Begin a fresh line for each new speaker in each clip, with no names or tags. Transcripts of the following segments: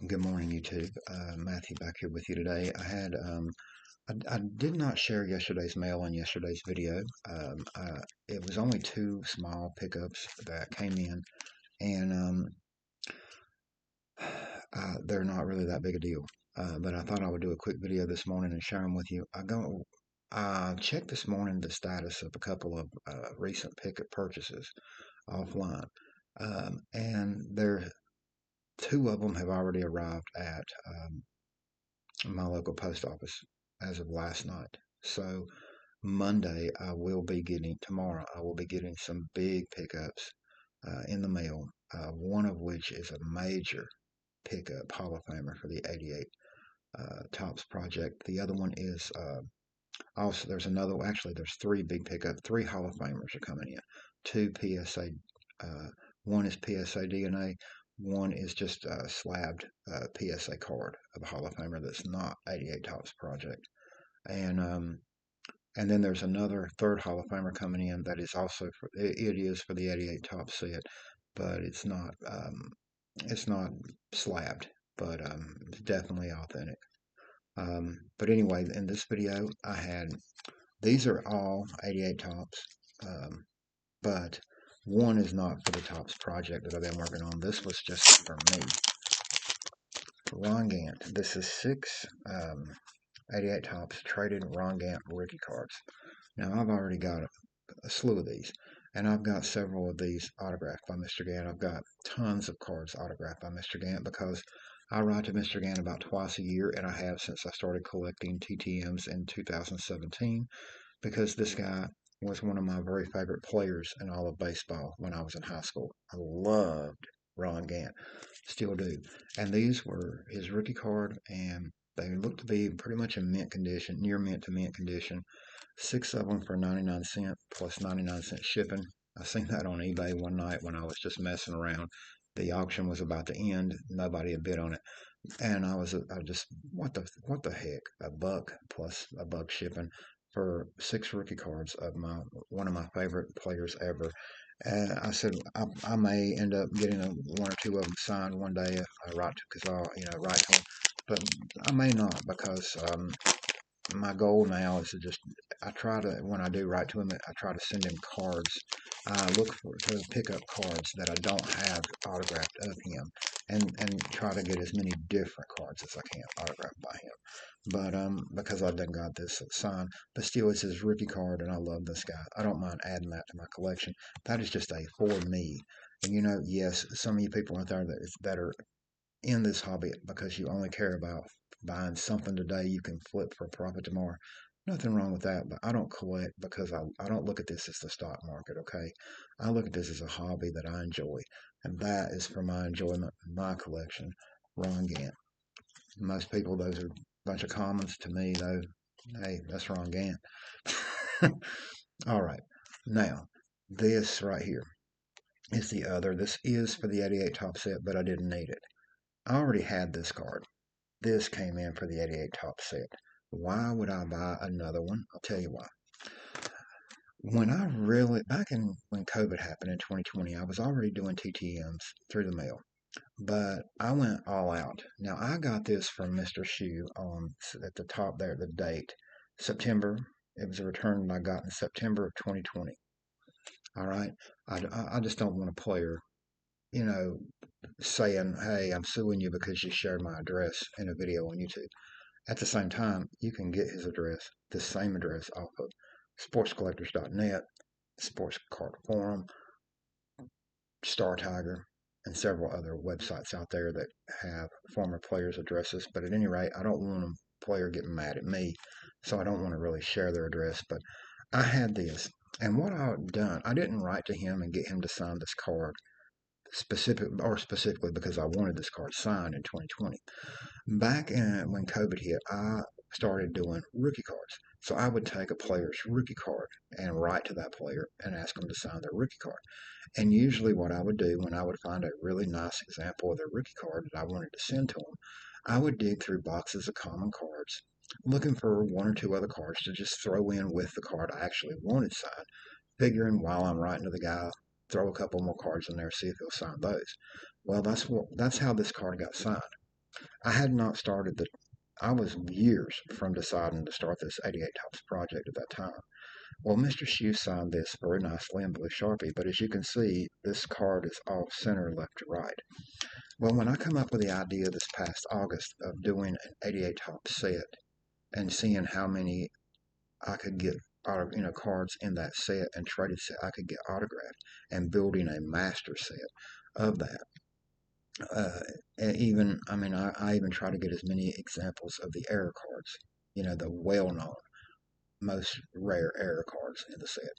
Good morning, YouTube. Matthew back here with you today. I did not share yesterday's mail in yesterday's video. It was only two small pickups that came in, and they're not really that big a deal. But I thought I would do a quick video this morning and share them with you. I checked this morning the status of a couple of recent pickup purchases offline, and two of them have already arrived at my local post office as of last night. So Monday, tomorrow, I will be getting some big pickups in the mail, one of which is a major pickup Hall of Famer for the 88 Tops project. The other one is also, there's three big pickups, three Hall of Famers are coming in, two PSA, one is PSA DNA, one is just a slabbed PSA card of a Hall of Famer that's not 88 Tops project. And then there's another third Hall of Famer coming in that is also it is for the 88 top set, but it's not slabbed, but it's definitely authentic. But anyway, in this video, these are all 88 tops, but one is not for the tops project that I've been working on. This was just for me. Ron Gant. This is six 88 tops traded Ron Gant rookie cards. Now, I've already got a slew of these, and I've got several of these autographed by Mr. Gant. I've got tons of cards autographed by Mr. Gant because I write to Mr. Gant about twice a year, and I have since I started collecting TTMs in 2017 because this guy was one of my very favorite players in all of baseball when I was in high school. I loved Ron Gant, still do. And these were his rookie card, and they look to be pretty much in mint condition, near mint to mint condition. Six of them for 99 cents plus 99-cent shipping. I seen that on eBay one night when I was just messing around. The auction was about to end. Nobody had bid on it, and I just what the heck? A buck plus a buck shipping for six rookie cards of one of my favorite players ever. And I said I may end up getting one or two of them signed one day if I write because I'll write to them, but I may not because my goal now is to just I try to when I do write to him I try to send him cards. I look to pick up cards that I don't have autographed of him, and try to get as many different cards as I can autographed by him. But because I done got this signed, but still it's his rookie card, and I love this guy. I don't mind adding that to my collection. That is just a for me. And yes, some of you people out there that are in this hobby because you only care about buying something today you can flip for a profit tomorrow. Nothing wrong with that, but I don't collect because I don't look at this as the stock market, okay? I look at this as a hobby that I enjoy, and that is for my enjoyment, my collection, Ron Gant. Most people, those are a bunch of commons. To me, though, hey, that's Ron Gant. All right, now, this right here is the other. This is for the 88 top set, but I didn't need it. I already had this card. This came in for the 88 top set. Why would I buy another one? I'll tell you why. When COVID happened in 2020, I was already doing TTMs through the mail, but I went all out. Now, I got this from Mr. Shoe at the top there, the date, September. It was a return I got in September of 2020. All right. I just don't want a player, you know, saying, hey, I'm suing you because you shared my address in a video on YouTube. At the same time, you can get his address, the same address, off of sportscollectors.net, Sports Card Forum, Star Tiger, and several other websites out there that have former players' addresses. But at any rate, I don't want a player getting mad at me, so I don't want to really share their address. But I had this, and what I've done, I didn't write to him and get him to sign this card specifically because I wanted this card signed in 2020. Back when COVID hit, I started doing rookie cards. So I would take a player's rookie card and write to that player and ask them to sign their rookie card. And usually, what I would do when I would find a really nice example of their rookie card that I wanted to send to them, I would dig through boxes of common cards, looking for one or two other cards to just throw in with the card I actually wanted signed, figuring while I'm writing to the guy, throw a couple more cards in there, see if he'll sign those. Well, that's how this card got signed. I had not started the. I was years from deciding to start this 88 Tops project at that time. Well, Mr. Shue signed this very nicely in blue Sharpie, but as you can see, this card is off center left to right. Well, when I come up with the idea this past August of doing an 88 top set and seeing how many I could get out of cards in that set and traded set I could get autographed and building a master set of that. Uh, even I mean I even try to get as many examples of the error cards, the well-known, most rare error cards in the set,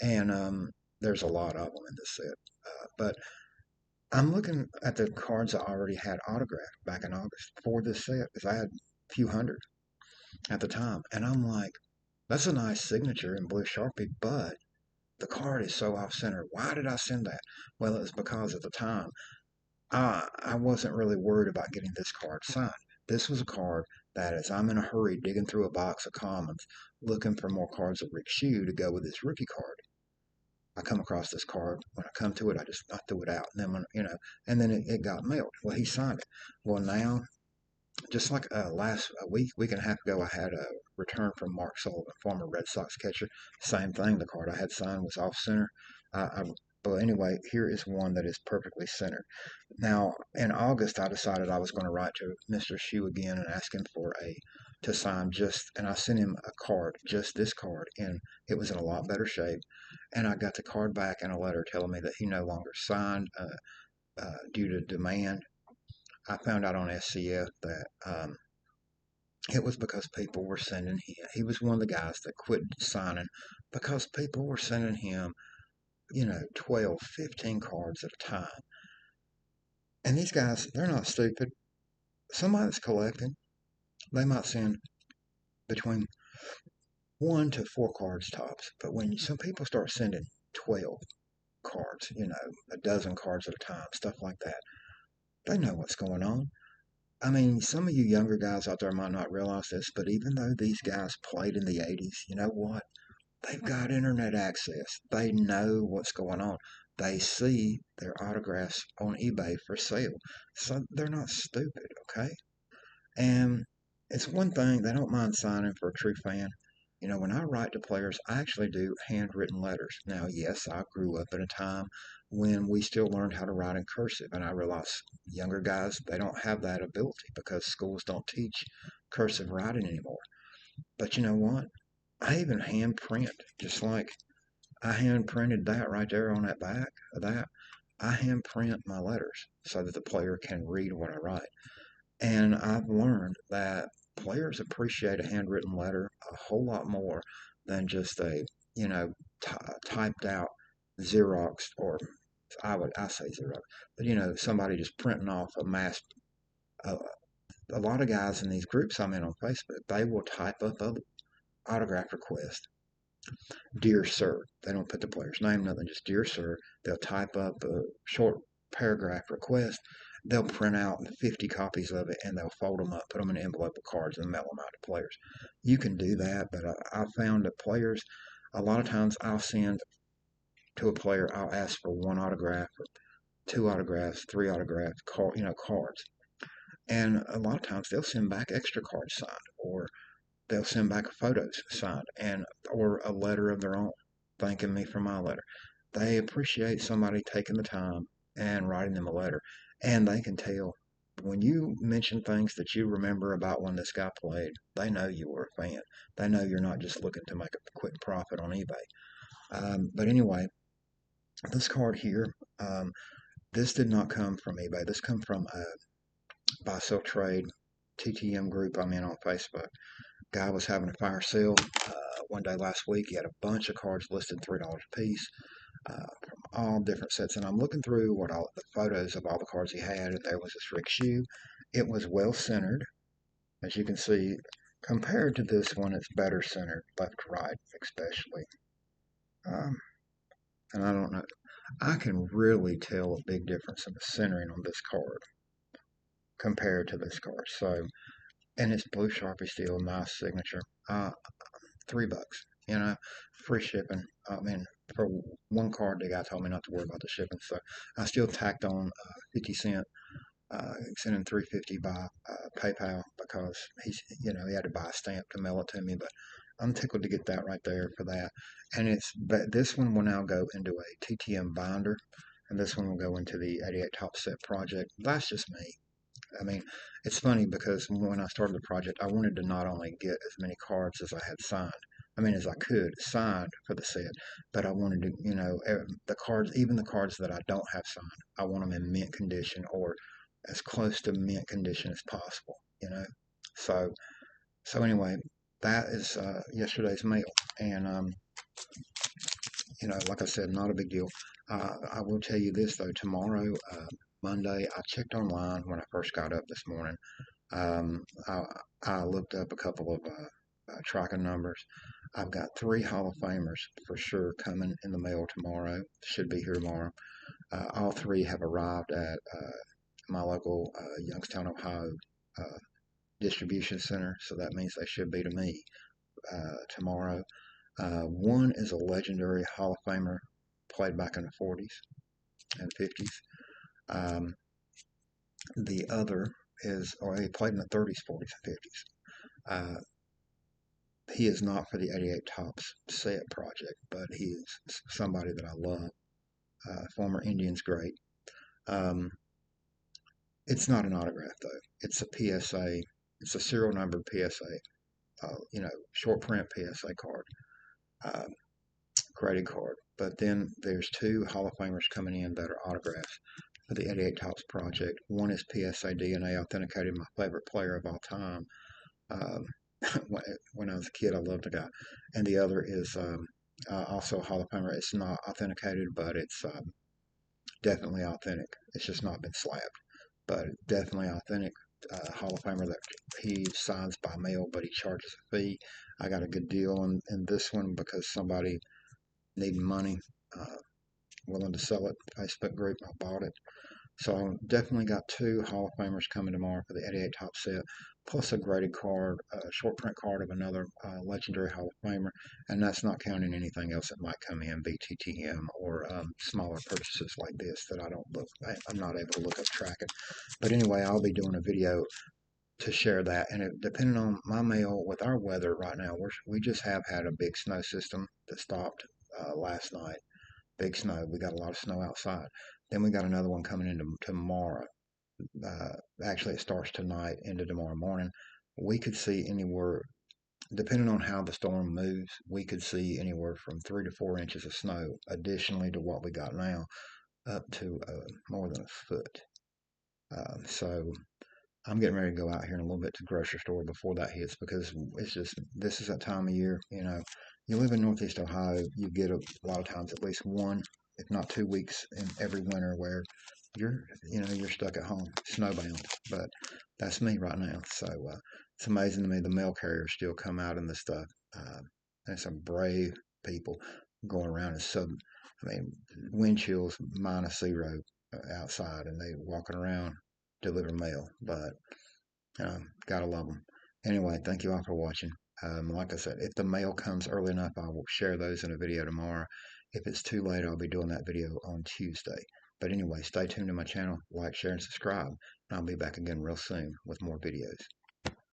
and there's a lot of them in this set. But I'm looking at the cards I already had autographed back in August for this set because I had a few hundred at the time, and I'm like, that's a nice signature in blue Sharpie, but the card is so off center. Why did I send that? Well, it was because at the time I wasn't really worried about getting this card signed. This was a card that, as I'm in a hurry digging through a box of commons, looking for more cards of Rick Shue to go with this rookie card, I come across this card. When I come to it, I threw it out. And then and then it got mailed. Well, he signed it. Well, now, just like last week and a half ago, I had a return from Mark Sullivan, former Red Sox catcher. Same thing. The card I had signed was off center. But anyway, here is one that is perfectly centered. Now, in August, I decided I was going to write to Mr. Shue again and ask him for to sign and I sent him a card, just this card, and it was in a lot better shape. And I got the card back and a letter telling me that he no longer signed due to demand. I found out on SCF that it was because people were sending him. He was one of the guys that quit signing because people were sending him, 12, 15 cards at a time. And these guys, they're not stupid. Somebody that's collecting, they might send between 1 to 4 cards tops. But when some people start sending 12 cards, a dozen cards at a time, stuff like that, they know what's going on. I mean, some of you younger guys out there might not realize this, but even though these guys played in the 80s, you know what? They've got internet access. They know what's going on. They see their autographs on eBay for sale. So they're not stupid, okay? And it's one thing, they don't mind signing for a true fan. When I write to players, I actually do handwritten letters. Now, yes, I grew up in a time when we still learned how to write in cursive, and I realize younger guys, they don't have that ability because schools don't teach cursive writing anymore. But you know what? I even hand print, just like I hand printed that right there on that back of that. I hand print my letters so that the player can read what I write. And I've learned that players appreciate a handwritten letter a whole lot more than just a, you know, typed out Xerox, or I say Xerox, but somebody just printing off a mass. Uh, a lot of guys in these groups I'm in on Facebook, they will type up a autograph request. Dear Sir. They don't put the player's name, nothing, just Dear Sir. They'll type up a short paragraph request. They'll print out 50 copies of it and they'll fold them up, put them in an envelope of cards, and mail them out to players. You can do that, but I found that players, a lot of times I'll send to a player, I'll ask for 1 autograph, or 2 autographs, 3 autographs, cards. And a lot of times they'll send back extra cards signed, or they'll send back photos signed or a letter of their own thanking me for my letter. They appreciate somebody taking the time and writing them a letter. And they can tell when you mention things that you remember about when this guy played, they know you were a fan. They know you're not just looking to make a quick profit on eBay. But anyway, this card here, this did not come from eBay. This come from a buy sell trade TTM group I'm in on Facebook. Guy was having a fire sale one day last week. He had a bunch of cards listed $3 a piece from all different sets. And I'm looking through what all the photos of all the cards he had, and there was this Rick Shue. It was well centered, as you can see. Compared to this one, it's better centered, left to right, especially. And I don't know. I can really tell a big difference in the centering on this card compared to this card. So, and it's blue Sharpie steel, nice signature. $3, free shipping. I mean, for one card, the guy told me not to worry about the shipping, so I still tacked on 50 cent sent him $350 by PayPal because he had to buy a stamp to mail it to me. But I'm tickled to get that right there for that. And but this one will now go into a TTM binder, and this one will go into the 88 Top Set project. That's just me. I mean, it's funny because when I started the project, I wanted to not only get as many cards as I had signed, as I could signed for the set, but I wanted to, the cards, even the cards that I don't have signed, I want them in mint condition or as close to mint condition as possible. So, so anyway, that is yesterday's mail, and like I said, not a big deal. I will tell you this though, tomorrow, Monday, I checked online when I first got up this morning. Um, I, I looked up a couple of tracking numbers. I've got 3 Hall of Famers for sure coming in the mail tomorrow. Should be here tomorrow. All 3 have arrived at my local Youngstown, Ohio distribution center, so that means they should be to me tomorrow. One is a legendary Hall of Famer, played back in the 40s and 50s. The other he played in the 30s, 40s, and 50s. He is not for the 88 Tops set project, but he is somebody that I love. Former Indians great. It's not an autograph though. It's a PSA. It's a serial numbered PSA. Short print PSA card. Graded card. But then there's 2 Hall of Famers coming in that are autographs for the 88 Tops project. One is PSA DNA authenticated, my favorite player of all time. When I was a kid, I loved the guy. And the other is also a Hall of Famer. It's not authenticated, but it's definitely authentic. It's just not been slabbed, but definitely authentic. Hall of Famer that he signs by mail, but he charges a fee. I got a good deal in this one because somebody needing money, willing to sell it. Facebook group, I bought it. So I definitely got 2 Hall of Famers coming tomorrow for the 88 Top set, plus a graded card, a short print card of another legendary Hall of Famer, and that's not counting anything else that might come in, BTTM or smaller purchases like this that I'm not able to look up tracking. But anyway, I'll be doing a video to share that, and depending on my mail with our weather right now, we just have had a big snow system that stopped last night. Big snow. We got a lot of snow outside. Then we got another one coming into tomorrow. Actually, it starts tonight into tomorrow morning. We could see anywhere, depending on how the storm moves, we could see anywhere from 3 to 4 inches of snow, additionally to what we got now, up to more than a foot. So I'm getting ready to go out here in a little bit to the grocery store before that hits because this is that time of year. You live in Northeast Ohio, you get a lot of times at least 1, if not 2 weeks in every winter where you're stuck at home, snowbound. But that's me right now. So it's amazing to me the mail carriers still come out in this stuff. And some brave people going around wind chills -0 outside, and they walking around deliver mail. But gotta love them. Anyway, thank you all for watching. Like I said, if the mail comes early enough, I will share those in a video tomorrow. If it's too late, I'll be doing that video on Tuesday. But anyway, stay tuned to my channel, like, share, and subscribe. And I'll be back again real soon with more videos.